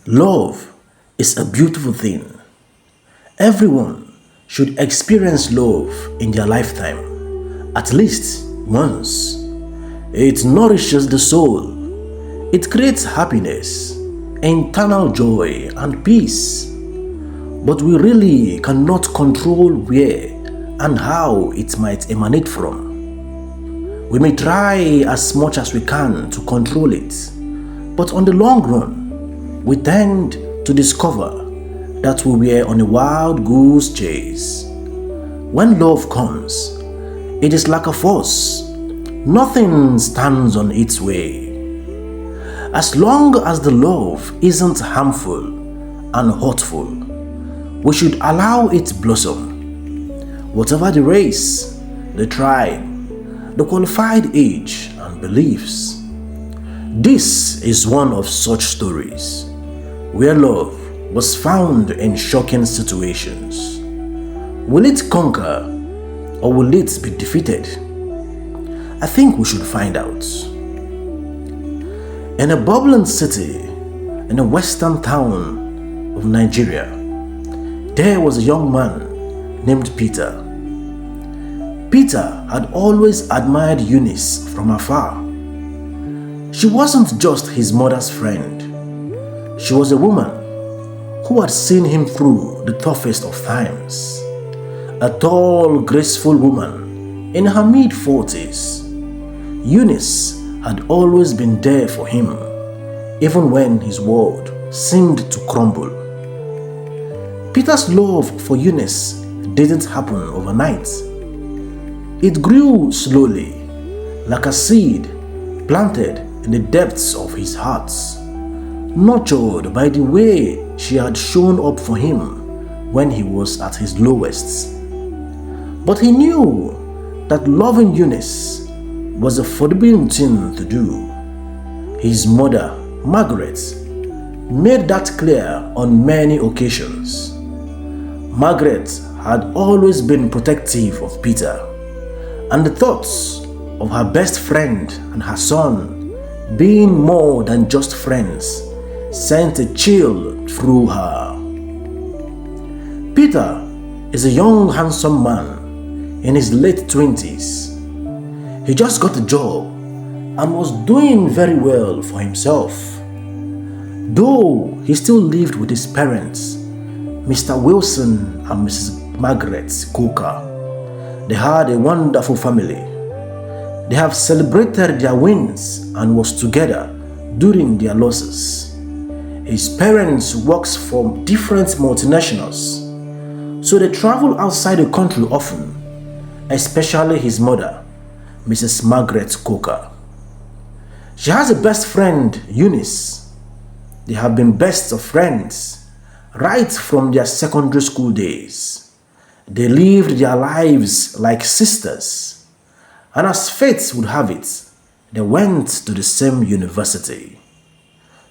Love is a beautiful thing. Everyone should experience love in their lifetime, at least once. It nourishes the soul. It creates happiness, internal joy, and peace. But we really cannot control where and how it might emanate from. We may try as much as we can to control it, but on the long run, we tend to discover that we were on a wild goose chase. When love comes, it is like a force. Nothing stands on its way. As long as the love isn't harmful and hurtful, we should allow it blossom. Whatever the race, the tribe, the qualified age and beliefs. This is one of such stories where love was found in shocking situations. Will it conquer or will it be defeated? I think we should find out. In a bubbling city in a western town of Nigeria, there was a young man named Peter. Peter had always admired Eunice from afar. She wasn't just his mother's friend. She was a woman who had seen him through the toughest of times. A tall, graceful woman in her mid-40s. Eunice had always been there for him, even when his world seemed to crumble. Peter's love for Eunice didn't happen overnight. It grew slowly, like a seed planted in the depths of his heart, nurtured by the way she had shown up for him when he was at his lowest. But he knew that loving Eunice was a forbidden thing to do. His mother, Margaret, made that clear on many occasions. Margaret had always been protective of Peter, and the thoughts of her best friend and her son being more than just friends sent a chill through her. Peter is a young, handsome man in his late 20s. He just got a job and was doing very well for himself. Though he still lived with his parents, Mr. Wilson and Mrs. Margaret Coker. They had a wonderful family. They have celebrated their wins and was together during their losses. His parents works for different multinationals, so they travel outside the country often, especially his mother, Mrs. Margaret Coker. She has a best friend, Eunice. They have been best of friends right from their secondary school days. They lived their lives like sisters, and as fate would have it, they went to the same university.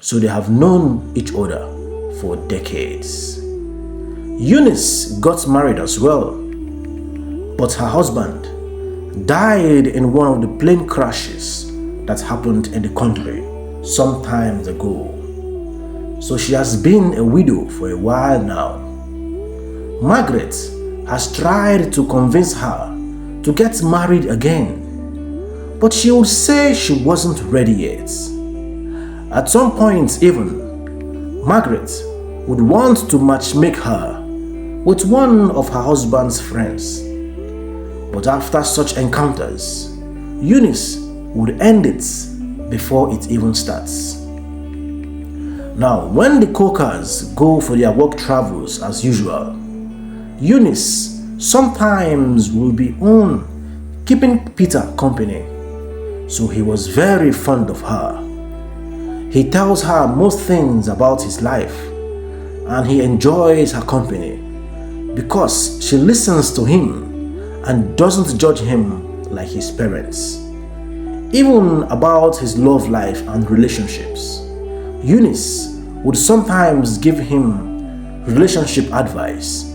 So they have known each other for decades. Eunice got married as well, but her husband died in one of the plane crashes that happened in the country some time ago. So she has been a widow for a while now. Margaret has tried to convince her to get married again, but she would say she wasn't ready yet. At some point even, Margaret would want to matchmake her with one of her husband's friends. But after such encounters, Eunice would end it before it even starts. Now, when the Cokers go for their work travels as usual, Eunice sometimes will be on keeping Peter company, so he was very fond of her. He tells her most things about his life, and he enjoys her company because she listens to him and doesn't judge him like his parents. Even about his love life and relationships, Eunice would sometimes give him relationship advice,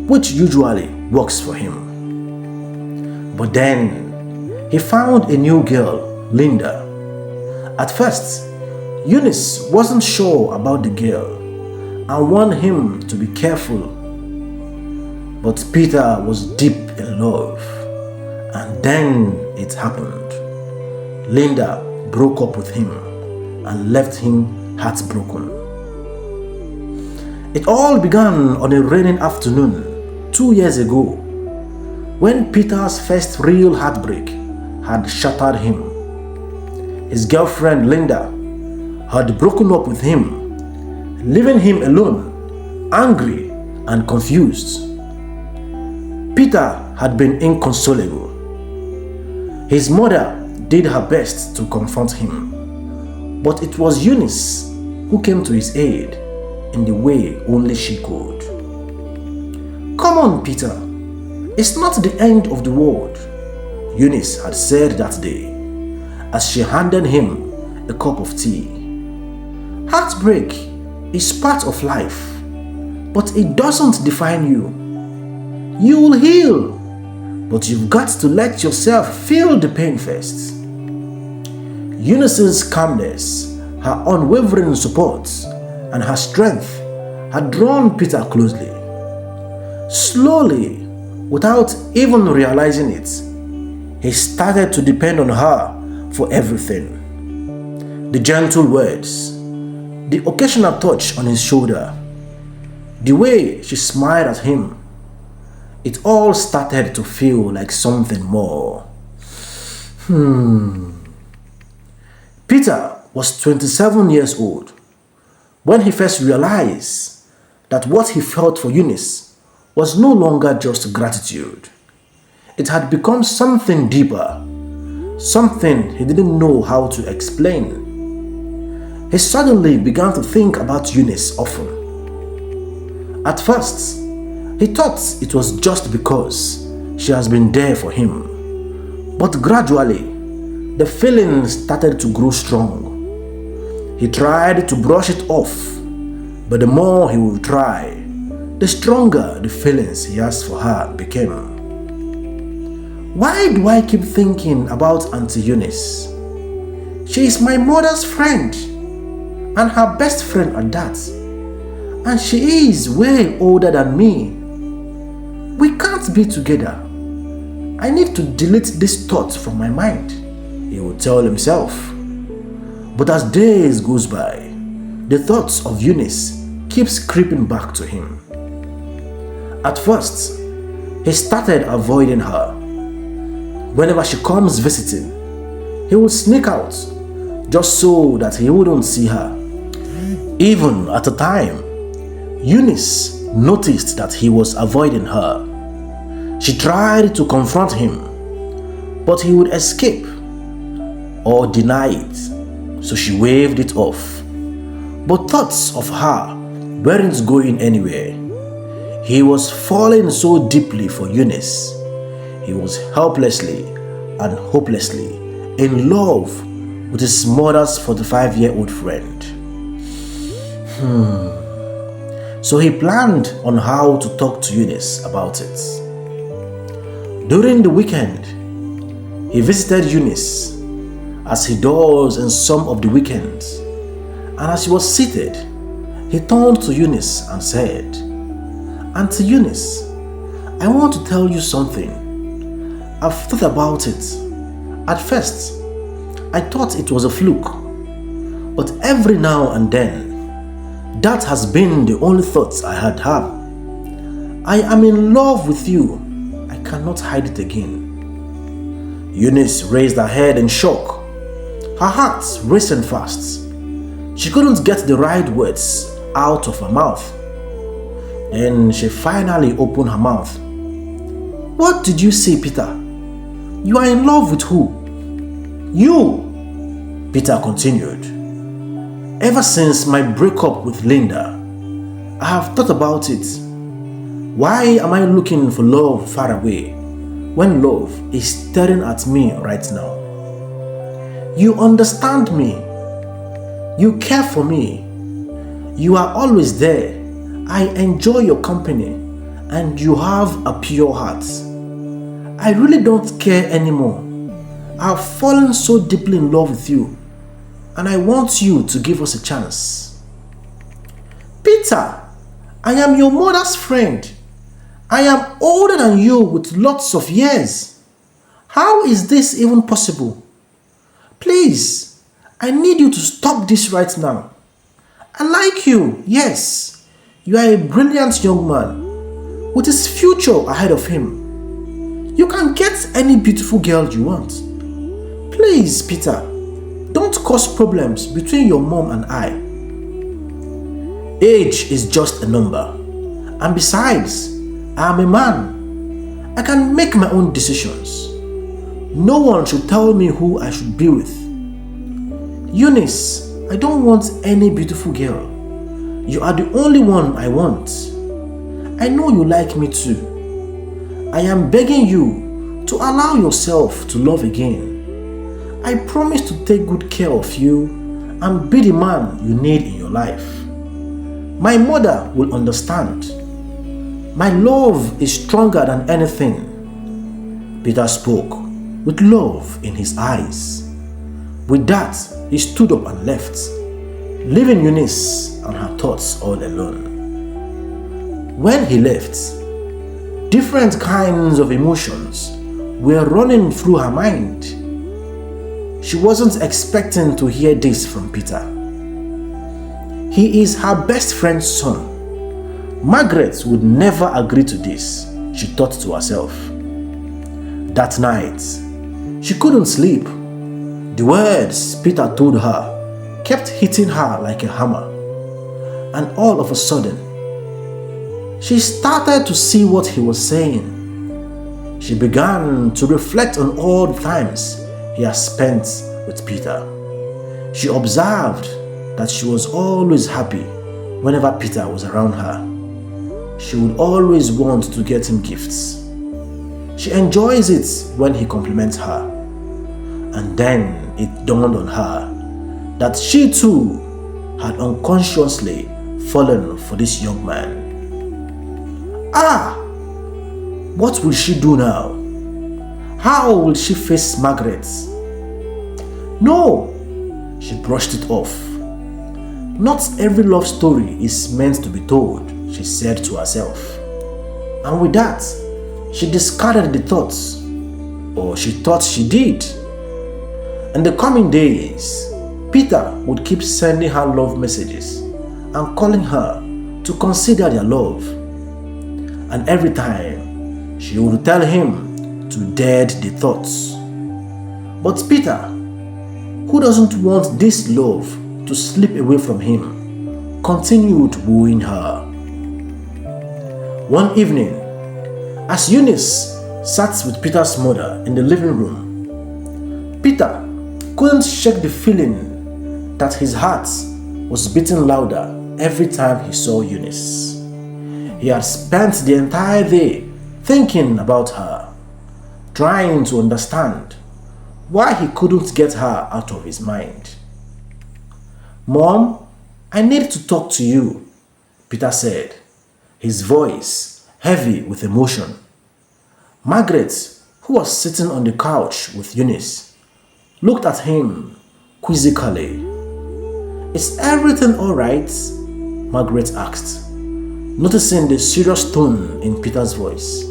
which usually works for him. But then he found a new girl, Linda. At first, Eunice wasn't sure about the girl, and warned him to be careful. But Peter was deep in love, and then it happened. Linda broke up with him and left him heartbroken. It all began on a rainy afternoon 2 years ago, when Peter's first real heartbreak had shattered him. His girlfriend Linda had broken up with him, leaving him alone, angry and confused. Peter had been inconsolable. His mother did her best to comfort him, but it was Eunice who came to his aid in the way only she could. "Come on, Peter, it's not the end of the world," Eunice had said that day as she handed him a cup of tea. "Heartbreak is part of life, but it doesn't define you. You will heal, but you've got to let yourself feel the pain first." Eunice's calmness, her unwavering support, and her strength had drawn Peter closely. Slowly, without even realizing it, he started to depend on her for everything. The gentle words, the occasional touch on his shoulder, the way she smiled at him, it all started to feel like something more. Peter was 27 years old when he first realized that what he felt for Eunice was no longer just gratitude. It had become something deeper, something he didn't know how to explain. He suddenly began to think about Eunice often. At first, he thought it was just because she has been there for him. But gradually, the feeling started to grow strong. He tried to brush it off, but the more he would try, the stronger the feelings he has for her became. Why do I keep thinking about Auntie Eunice? She is my mother's friend, and her best friend at that. And she is way older than me. We can't be together. I need to delete this thought from my mind, he would tell himself. But as days goes by, the thoughts of Eunice keeps creeping back to him. At first, he started avoiding her. Whenever she comes visiting, he would sneak out just so that he wouldn't see her. Even at the time, Eunice noticed that he was avoiding her. She tried to confront him, but he would escape or deny it, so she waved it off. But thoughts of her weren't going anywhere. He was falling so deeply for Eunice. He was helplessly and hopelessly in love with his mother's 45-year-old friend. So he planned on how to talk to Eunice about it. During the weekend, he visited Eunice, as he does in some of the weekends, and as he was seated, he turned to Eunice and said, "Auntie Eunice, I want to tell you something. I've thought about it. At first, I thought it was a fluke, but every now and then, that has been the only thoughts I had had. I am in love with you. I cannot hide it again." Eunice raised her head in shock, her heart racing fast. She couldn't get the right words out of her mouth. Then she finally opened her mouth. "What did you say, Peter? You are in love with who?" "You," Peter continued. "Ever since my breakup with Linda, I have thought about it. Why am I looking for love far away when love is staring at me right now? You understand me. You care for me. You are always there. I enjoy your company, and you have a pure heart. I really don't care anymore. I've fallen so deeply in love with you, and I want you to give us a chance." Peter, I am your mother's friend. I am older than you with lots of years. How is this even possible? Please, I need you to stop this right now. I like you, yes. You are a brilliant young man with his future ahead of him. You can get any beautiful girl you want. Please, Peter, don't cause problems between your mom and I. Age is just a number. And besides, I am a man. I can make my own decisions. No one should tell me who I should be with. Eunice, I don't want any beautiful girl. You are the only one I want. I know you like me too. I am begging you to allow yourself to love again. I promise to take good care of you and be the man you need in your life. My mother will understand. My love is stronger than anything. Peter spoke with love in his eyes. With that, he stood up and left, leaving Eunice and her thoughts all alone. When he left, different kinds of emotions were running through her mind. She wasn't expecting to hear this from Peter. He is her best friend's son. Margaret would never agree to this, she thought to herself. That night, she couldn't sleep. The words Peter told her kept hitting her like a hammer. And all of a sudden, she started to see what he was saying. She began to reflect on all the times he had spent with Peter. She observed that she was always happy whenever Peter was around her. She would always want to get him gifts. She enjoys it when he compliments her. And then it dawned on her that she too had unconsciously fallen for this young man. What will she do now? How will she face Margaret? No, she brushed it off. Not every love story is meant to be told, she said to herself. And with that, she discarded the thoughts, or she thought she did. In the coming days, Peter would keep sending her love messages and calling her to consider their love. And every time, she would tell him to dead the thoughts. But Peter, who doesn't want this love to slip away from him, continued wooing her. One evening, as Eunice sat with Peter's mother in the living room, Peter couldn't shake the feeling that his heart was beating louder every time he saw Eunice. He had spent the entire day thinking about her, trying to understand why he couldn't get her out of his mind. "Mom, I need to talk to you," Peter said, his voice heavy with emotion. Margaret, who was sitting on the couch with Eunice, looked at him quizzically. "Is everything all right?" Margaret asked, noticing the serious tone in Peter's voice.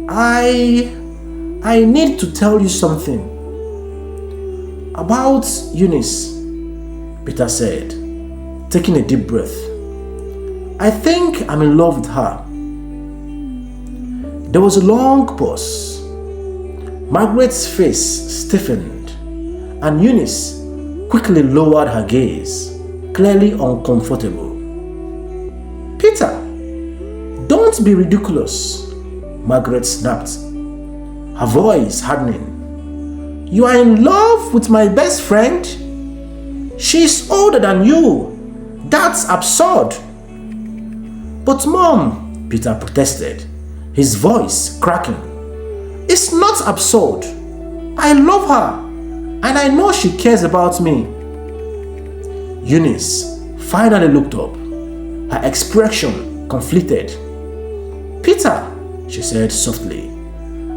I need to tell you something about Eunice," Peter said, taking a deep breath. "I think I'm in love with her." There was a long pause. Margaret's face stiffened, and Eunice quickly lowered her gaze, clearly uncomfortable. "Peter, don't be ridiculous," Margaret snapped, her voice hardening. "You are in love with my best friend? She's older than you. That's absurd." "But Mom," Peter protested, his voice cracking, "it's not absurd. I love her, and I know she cares about me." Eunice finally looked up, her expression conflicted. "Peter," she said softly,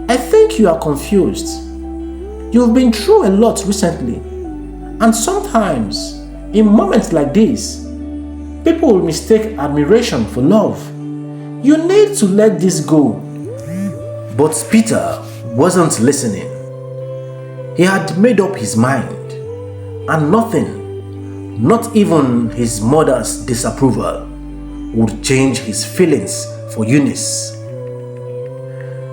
"I think you are confused. You've been through a lot recently, and sometimes, in moments like this, People will mistake admiration for love. You need to let this go. But Peter wasn't listening. He had made up his mind, and nothing, not even his mother's disapproval, would change his feelings for Eunice.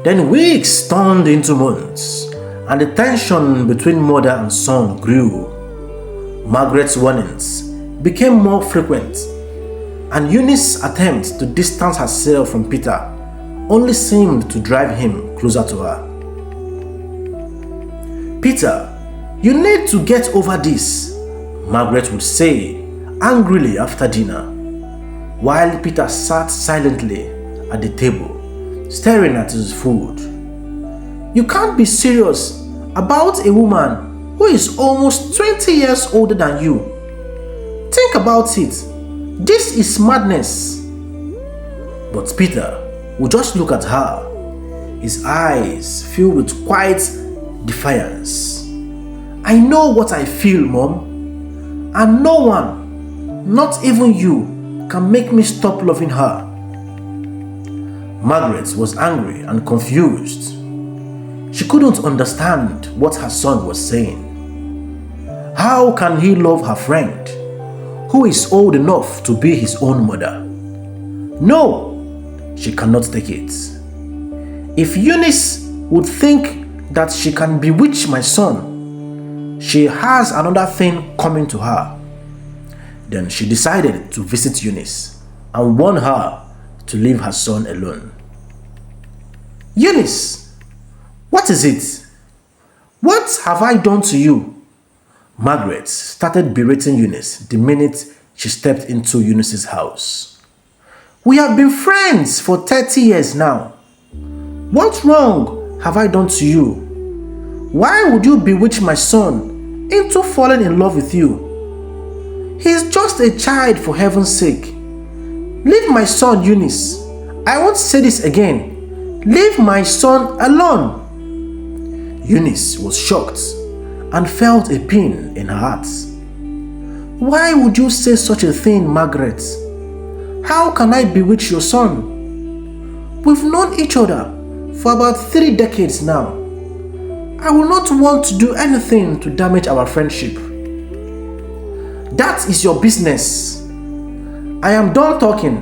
Then weeks turned into months, and the tension between mother and son grew. Margaret's warnings became more frequent, and Eunice's attempts to distance herself from Peter only seemed to drive him closer to her. "Peter, you need to get over this," Margaret would say angrily after dinner, while Peter sat silently at the table, staring at his food. "You can't be serious about a woman who is almost 20 years older than you. Think about it. This is madness." But Peter would just look at her, his eyes filled with quiet defiance. "I know what I feel, Mom, and no one, not even you, can make me stop loving her." Margaret was angry and confused. She couldn't understand what her son was saying. How can he love her friend, who is old enough to be his own mother? No, she cannot take it. If Eunice would think that she can bewitch my son, she has another thing coming to her. Then she decided to visit Eunice and warn her to leave her son alone. "Eunice, what is it? What have I done to you?" Margaret started berating Eunice the minute she stepped into Eunice's house. "We have been friends for 30 years now. What wrong have I done to you? Why would you bewitch my son into falling in love with you? He's just a child, for heaven's sake. Leave my son, Eunice. I won't say this again. Leave my son alone." Eunice was shocked and felt a pain in her heart. "Why would you say such a thing, Margaret? How can I bewitch your son? We've known each other for about 3 decades now. I will not want to do anything to damage our friendship." "That is your business. I am done talking.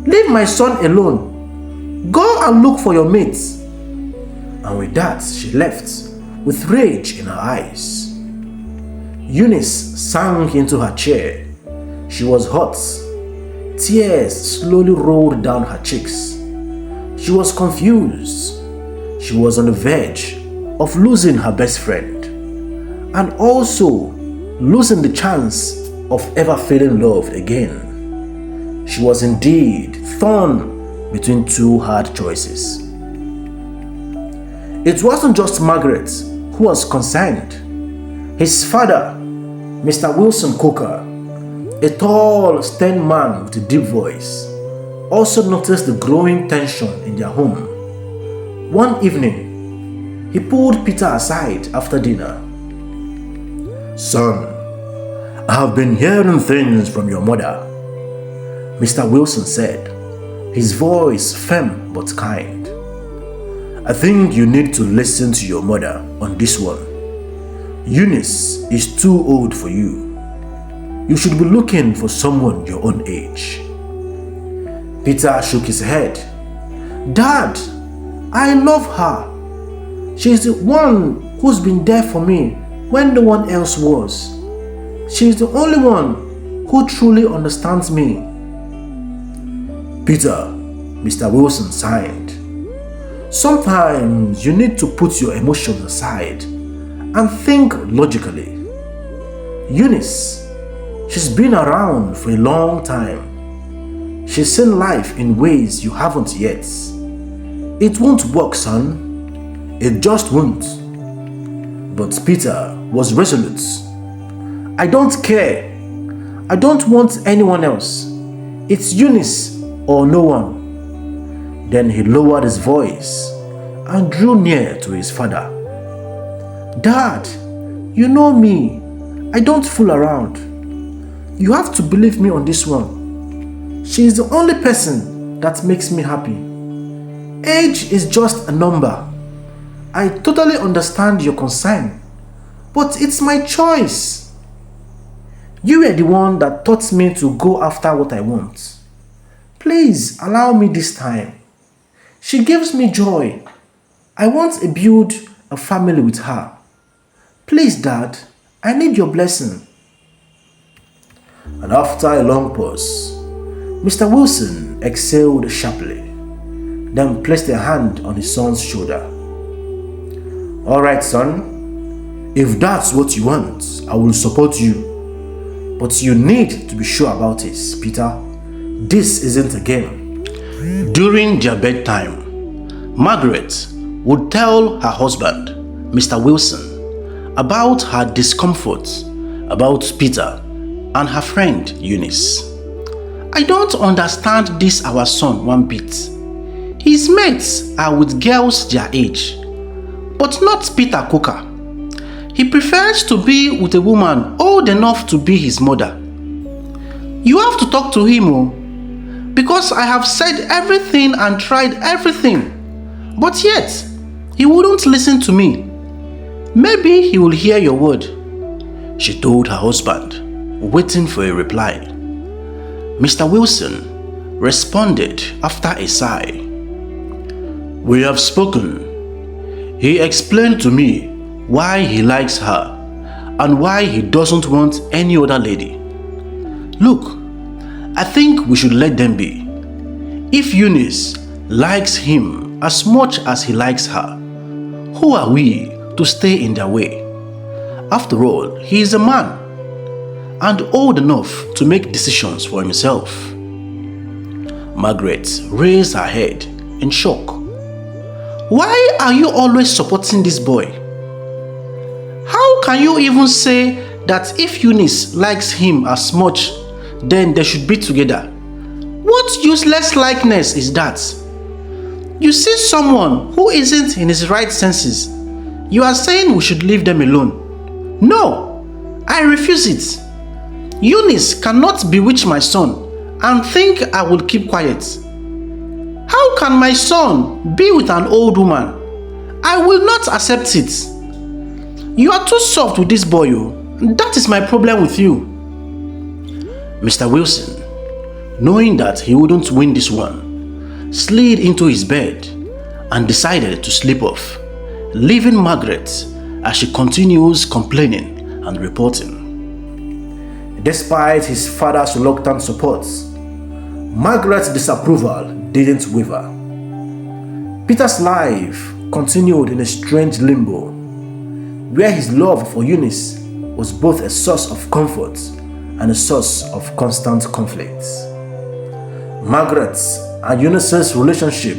Leave my son alone. Go and look for your mates." And with that, she left with rage in her eyes. Eunice sank into her chair. She was hot. Tears slowly rolled down her cheeks. She was confused. She was on the verge of losing her best friend, and also losing the chance of ever feeling loved again. She was indeed torn between two hard choices. It wasn't just Margaret who was concerned. His father, Mr. Wilson Coker, a tall, stern man with a deep voice, also noticed the growing tension in their home. One evening, he pulled Peter aside after dinner. "Son, I have been hearing things from your mother," Mr. Wilson said, his voice firm but kind. "I think you need to listen to your mother on this one. Eunice is too old for you. You should be looking for someone your own age." Peter shook his head. "Dad, I love her. She's the one who's been there for me when no one else was. She's the only one who truly understands me." "Peter," Mr. Wilson sighed, "sometimes you need to put your emotions aside and think logically. Eunice, she's been around for a long time. She's seen life in ways you haven't yet. It won't work, son. It just won't." But Peter was resolute. "I don't care. I don't want anyone else. It's Eunice or no one." Then he lowered his voice and drew near to his father. "Dad, you know me. I don't fool around. You have to believe me on this one. She is the only person that makes me happy. Age is just a number. I totally understand your concern, but it's my choice. You were the one that taught me to go after what I want. Please allow me this time. She gives me joy. I want to build a family with her. Please, Dad, I need your blessing. And after a long pause, Mr. Wilson exhaled sharply, then placed a hand on his son's shoulder. All right, son. If that's what you want, I will support you. But you need to be sure about it, Peter. This isn't a game. During their bedtime, Margaret would tell her husband, Mr. Wilson, about her discomfort about Peter and her friend Eunice. I don't understand this our son one bit. His mates are with girls their age, but not Peter Coker. He prefers to be with a woman old enough to be his mother. You have to talk to him, because I have said everything and tried everything, but yet he wouldn't listen to me. Maybe he will hear your word, she told her husband, waiting for a reply. Mr. Wilson responded after a sigh. We have spoken. He explained to me why he likes her and why he doesn't want any other lady. Look, I think we should let them be. If Eunice likes him as much as he likes her, who are we to stay in their way? After all, he is a man and old enough to make decisions for himself. Margaret raised her head in shock. Why are you always supporting this boy? How can you even say that if Eunice likes him as much, then they should be together? What useless likeness is that? You see someone who isn't in his right senses. You are saying we should leave them alone. No, I refuse it. Eunice cannot bewitch my son and think I will keep quiet. How can my son be with an old woman? I will not accept it. You are too soft with this boy. That is my problem with you. Mr. Wilson, knowing that he wouldn't win this one, slid into his bed and decided to sleep off, leaving Margaret as she continues complaining and reporting. Despite his father's reluctant support, Margaret's disapproval didn't waver. Peter's life continued in a strange limbo, where his love for Eunice was both a source of comfort and a source of constant conflict. Margaret's and Eunice's relationship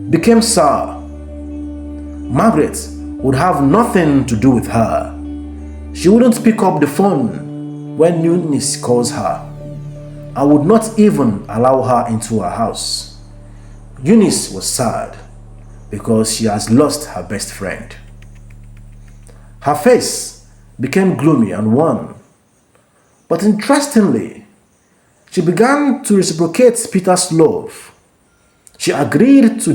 became sour. Margaret would have nothing to do with her. She wouldn't pick up the phone when Eunice calls her, and would not even allow her into her house. Eunice was sad because she has lost her best friend. Her face became gloomy and wan, but interestingly, she began to reciprocate Peter's love. She agreed to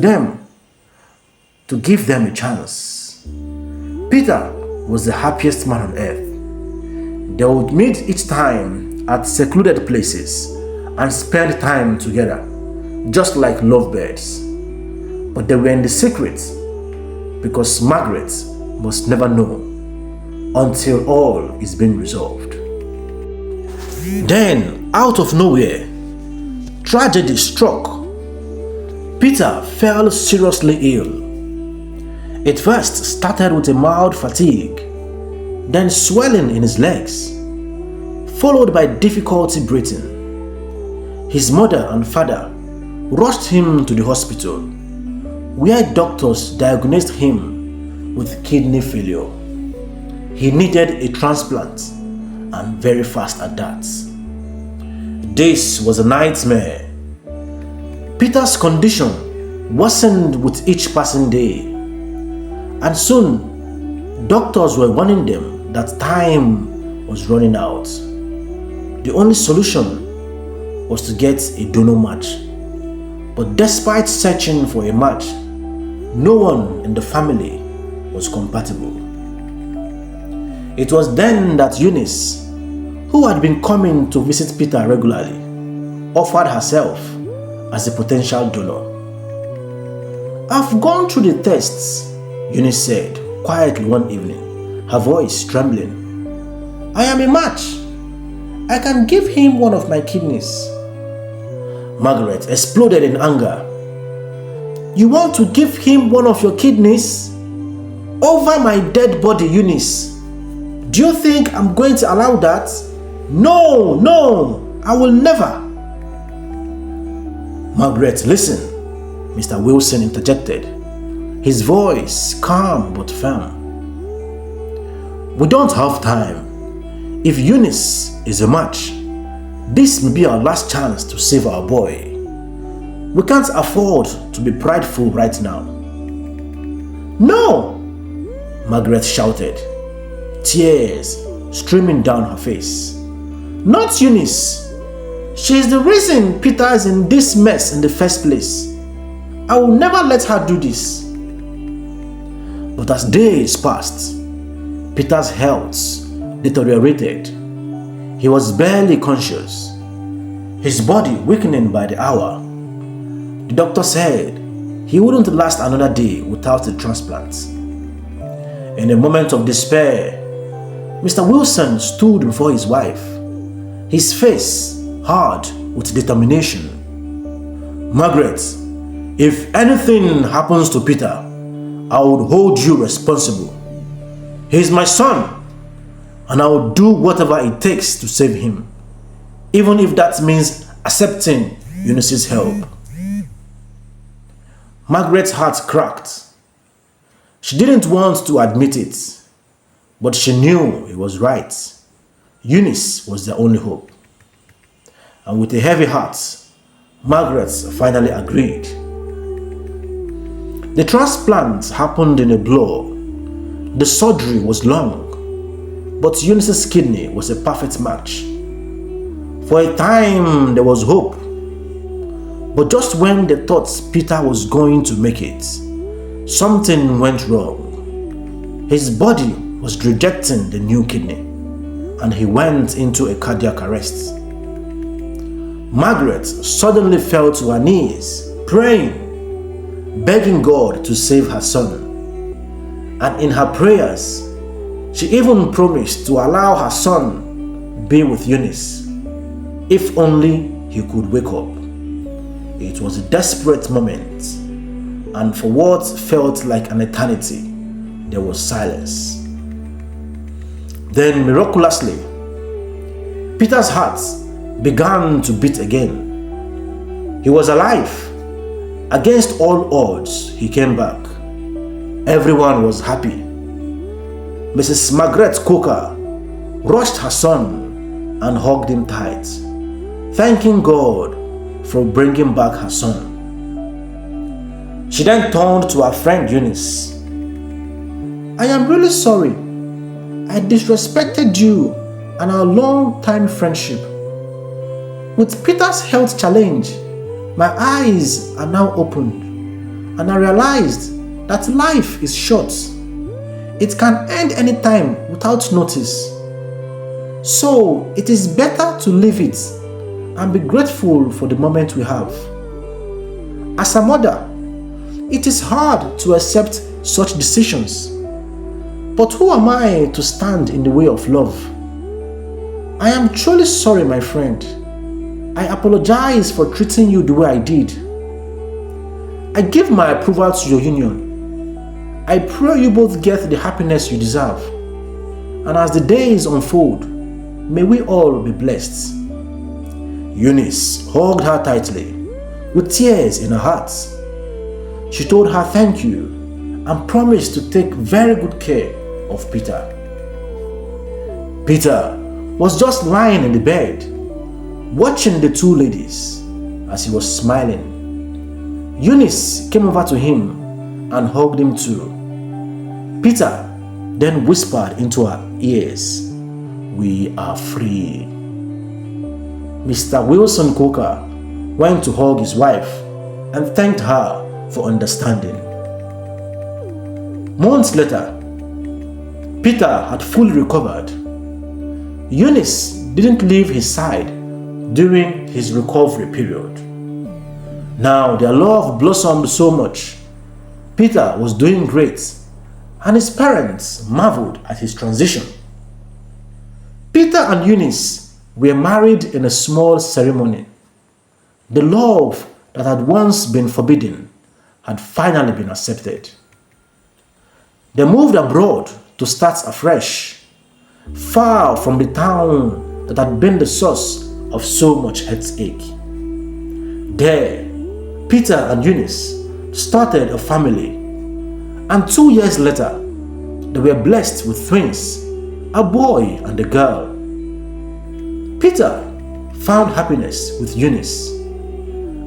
give them a chance. Peter was the happiest man on earth. They would meet each time at secluded places and spend time together, just like lovebirds. But they were in the secret because Margaret must never know until all is being resolved. Then, out of nowhere, tragedy struck. Peter fell seriously ill. It first started with a mild fatigue, then swelling in his legs, followed by difficulty breathing. His mother and father rushed him to the hospital, where doctors diagnosed him with kidney failure. He needed a transplant, and very fast at that. This was a nightmare. Peter's condition worsened with each passing day, and soon doctors were warning them that time was running out. The only solution was to get a donor match. But despite searching for a match, no one in the family was compatible. It was then that Eunice, who had been coming to visit Peter regularly, offered herself as a potential donor. "I've gone through the tests," Eunice said quietly one evening, her voice trembling. "I am a match. I can give him one of my kidneys." Margaret exploded in anger. "You want to give him one of your kidneys? Over my dead body, Eunice. Do you think I'm going to allow that? No, I will never." "Margaret, listen," Mr. Wilson interjected, his voice calm but firm. "We don't have time. If Eunice is a match, this may be our last chance to save our boy. We can't afford to be prideful right now." "No!" Margaret shouted, tears streaming down her face. "Not Eunice. She is the reason Peter is in this mess in the first place. I will never let her do this." But as days passed, Peter's health deteriorated. He was barely conscious, his body weakening by the hour. The doctor said he wouldn't last another day without the transplant. In a moment of despair, Mr. Wilson stood before his wife, his face hard with determination. "Margaret, if anything happens to Peter, I would hold you responsible. He is my son, and I will do whatever it takes to save him, even if that means accepting Eunice's help." Margaret's heart cracked. She didn't want to admit it, but she knew he was right. Eunice was their only hope. And with a heavy heart, Margaret finally agreed. The transplant happened in a blow. The surgery was long, but Eunice's kidney was a perfect match. For a time, there was hope. But just when they thought Peter was going to make it, something went wrong. His body was rejecting the new kidney, and he went into a cardiac arrest. Margaret suddenly fell to her knees, praying, begging God to save her son. And in her prayers, she even promised to allow her son be with Eunice, if only he could wake up. It was a desperate moment, and for what felt like an eternity, there was silence. Then, miraculously, Peter's heart began to beat again. He was alive. Against all odds, he came back. Everyone was happy. Mrs. Margaret Coker rushed her son and hugged him tight, thanking God for bringing back her son. She then turned to her friend Eunice. "I am really sorry. I disrespected you and our long-time friendship. With Peter's health challenge, my eyes are now opened, and I realized that life is short. It can end anytime without notice. So it is better to live it and be grateful for the moment we have. As a mother, it is hard to accept such decisions. But who am I to stand in the way of love? I am truly sorry, my friend. I apologize for treating you the way I did. I give my approval to your union. I pray you both get the happiness you deserve. And as the days unfold, may we all be blessed." Eunice hugged her tightly, with tears in her heart. She told her thank you and promised to take very good care of Peter. Peter was just lying in the bed, watching the two ladies as he was smiling. Eunice came over to him and hugged him too. Peter then whispered into her ears, "We are free." Mr. Wilson Coker went to hug his wife and thanked her for understanding. Months later, Peter had fully recovered. Eunice didn't leave his side during his recovery period. Now their love blossomed so much. Peter was doing great, and his parents marveled at his transition. Peter and Eunice were married in a small ceremony. The love that had once been forbidden had finally been accepted. They moved abroad to start afresh, far from the town that had been the source of so much heartache. There, Peter and Eunice started a family, and 2 years later, they were blessed with twins, a boy and a girl. Peter found happiness with Eunice,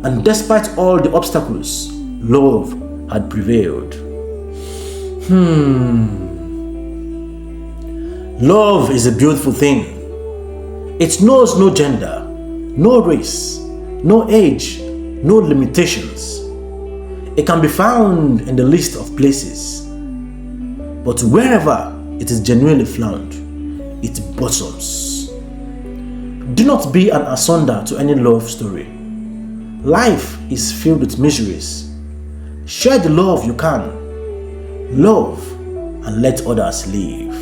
and despite all the obstacles, love had prevailed. Love is a beautiful thing. It knows no gender, no race, no age, no limitations. It can be found in the least of places. But wherever it is genuinely found, it blossoms. Do not be an asunder to any love story. Life is filled with miseries. Share the love you can. Love and let others live.